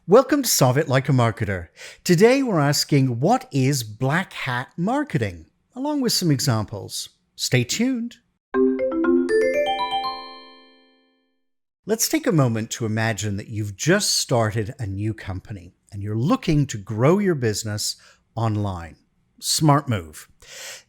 Welcome to Solve It Like a Marketer. Today we're asking, what is black hat marketing? Along with some examples. Stay tuned. Let's take a moment to imagine that you've just started a new company and you're looking to grow your business online. Smart move.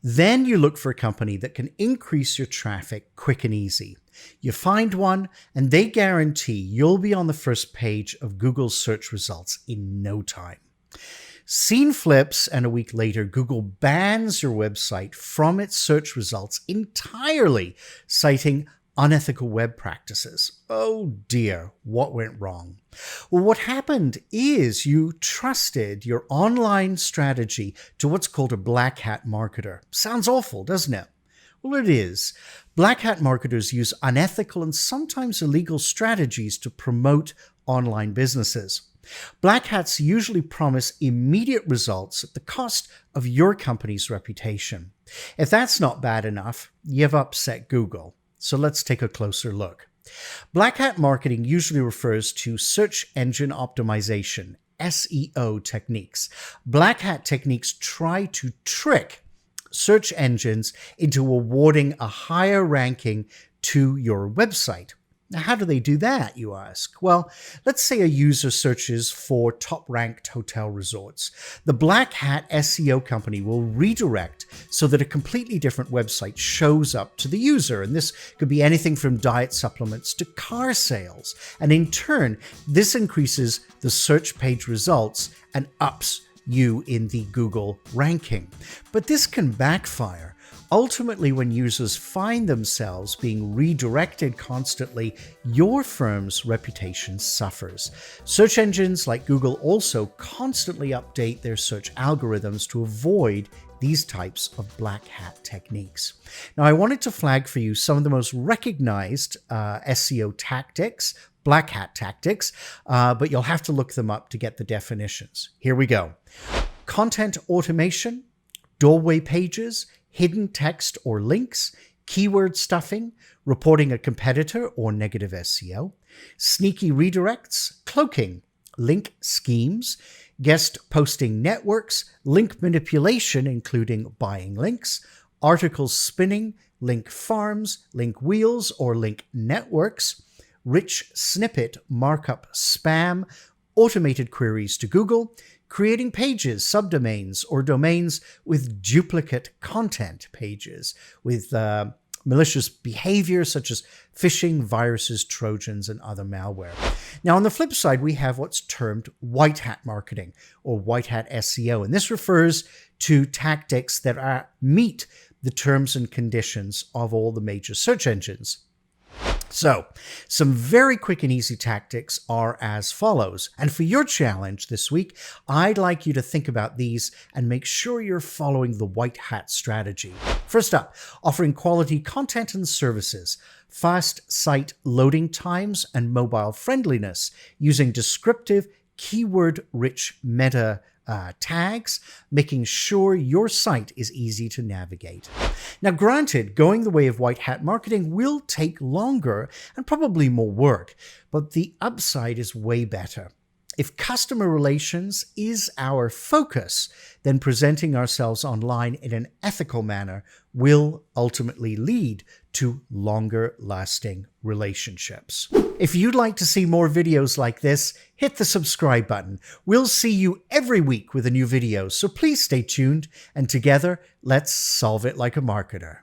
Then you look for a company that can increase your traffic quick and easy. You find one and they guarantee you'll be on the first page of Google's search results in no time. Scene flips and a week later, Google bans your website from its search results entirely, citing unethical web practices. Oh dear, what went wrong? Well, what happened is you trusted your online strategy to what's called a black hat marketer. Sounds awful, doesn't it? Well, it is. Black hat marketers use unethical and sometimes illegal strategies to promote online businesses. Black hats usually promise immediate results at the cost of your company's reputation. If that's not bad enough, you've upset Google. So let's take a closer look. Black hat marketing usually refers to search engine optimization, SEO techniques. Black hat techniques try to trick search engines into awarding a higher ranking to your website. Now, how do they do that, you ask? Well, let's say a user searches for top-ranked hotel resorts. The black hat SEO company will redirect so that a completely different website shows up to the user. And this could be anything from diet supplements to car sales. And in turn, this increases the search page results and ups you in the Google ranking. But this can backfire. Ultimately, when users find themselves being redirected constantly, your firm's reputation suffers. Search engines like Google also constantly update their search algorithms to avoid these types of black hat techniques. Now, I wanted to flag for you some of the most recognized SEO tactics, black hat tactics, but you'll have to look them up to get the definitions. Here we go. Content automation, doorway pages, hidden text or links, keyword stuffing, reporting a competitor or negative SEO, sneaky redirects, cloaking, link schemes, guest posting networks, link manipulation, including buying links, article spinning, link farms, link wheels or link networks, rich snippet markup spam, automated queries to Google, creating pages, subdomains, or domains with duplicate content pages with malicious behavior such as phishing, viruses, trojans, and other malware. Now, on the flip side, we have what's termed white hat marketing or white hat SEO, and this refers to tactics that meet the terms and conditions of all the major search engines. So, some very quick and easy tactics are as follows. And for your challenge this week, I'd like you to think about these and make sure you're following the white hat strategy. First up, offering quality content and services, fast site loading times, and mobile friendliness using descriptive, keyword-rich meta tags, making sure your site is easy to navigate. Now, granted, going the way of white hat marketing will take longer and probably more work, but the upside is way better. If customer relations is our focus, then presenting ourselves online in an ethical manner will ultimately lead to longer lasting relationships. If you'd like to see more videos like this, hit the subscribe button. We'll see you every week with a new video, so please stay tuned and together, let's solve it like a marketer.